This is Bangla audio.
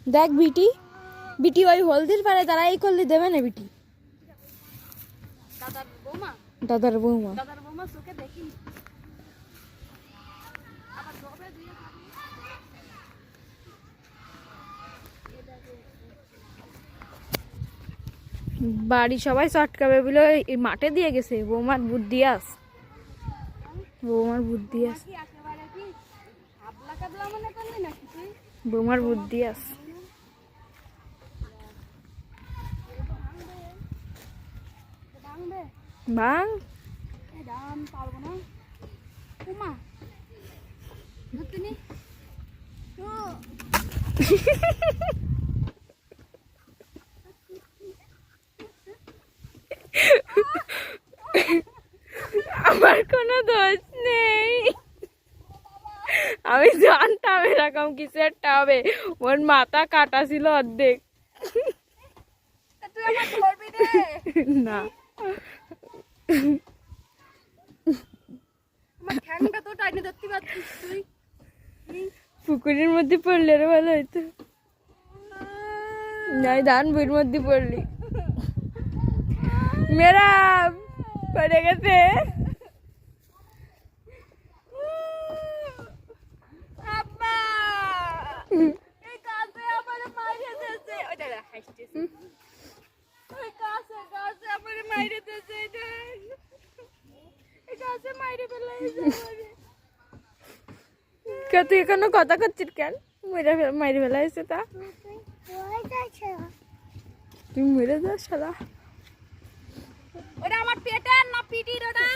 দেখ বিটি বিটি ওই হলদির পারে তারা এই করলে দেবে না বিটি। দাদার বৌমা দাদার বৌমা চোখে দেখিনি। আবার জবে দিয়ে বাড়ি সবাই চটকাবে বলে এই মাঠে দিয়ে গেছে। বৌমার বুদ্ধি আস, বৌমার বুদ্ধি আস, একেবারে কি হাবলা কাবলা মনে করলি নাকি তুই? বৌমার বুদ্ধি আস। ভাঙবে বাং দাম পারবো না। উমা ধরতেনি আমার কোনো দোষ নেই, আমি জানতাম এরকম কিছু একটা হবে। ওর মাথা কাটা ছিল অর্ধেক। তুই আমার ধরবি রে না আমার ঠ্যাংটা তো টাইনে ধরতে পারছিস তুই। পুকুরের মধ্যে পড়লে আরো ভালো হইতো। নাই ধান বইয়ের মধ্যে পড়লি। মেরা পড়ে গেছে। আব্বা এই কাছে আমার মাইরে দিয়েছে। ওই দাদা হাসতেছে। ওই কাছে আমার মাইরে দিয়েছে। এই কাছে মাইরে ফেলাইছে আমারে। তুই এখনো কথা করছিস কেন? মাইরে ফেলা হয়েছে তা তুই মরে যাস শালা। ওটা আমার পেটের না পিটির ওটা।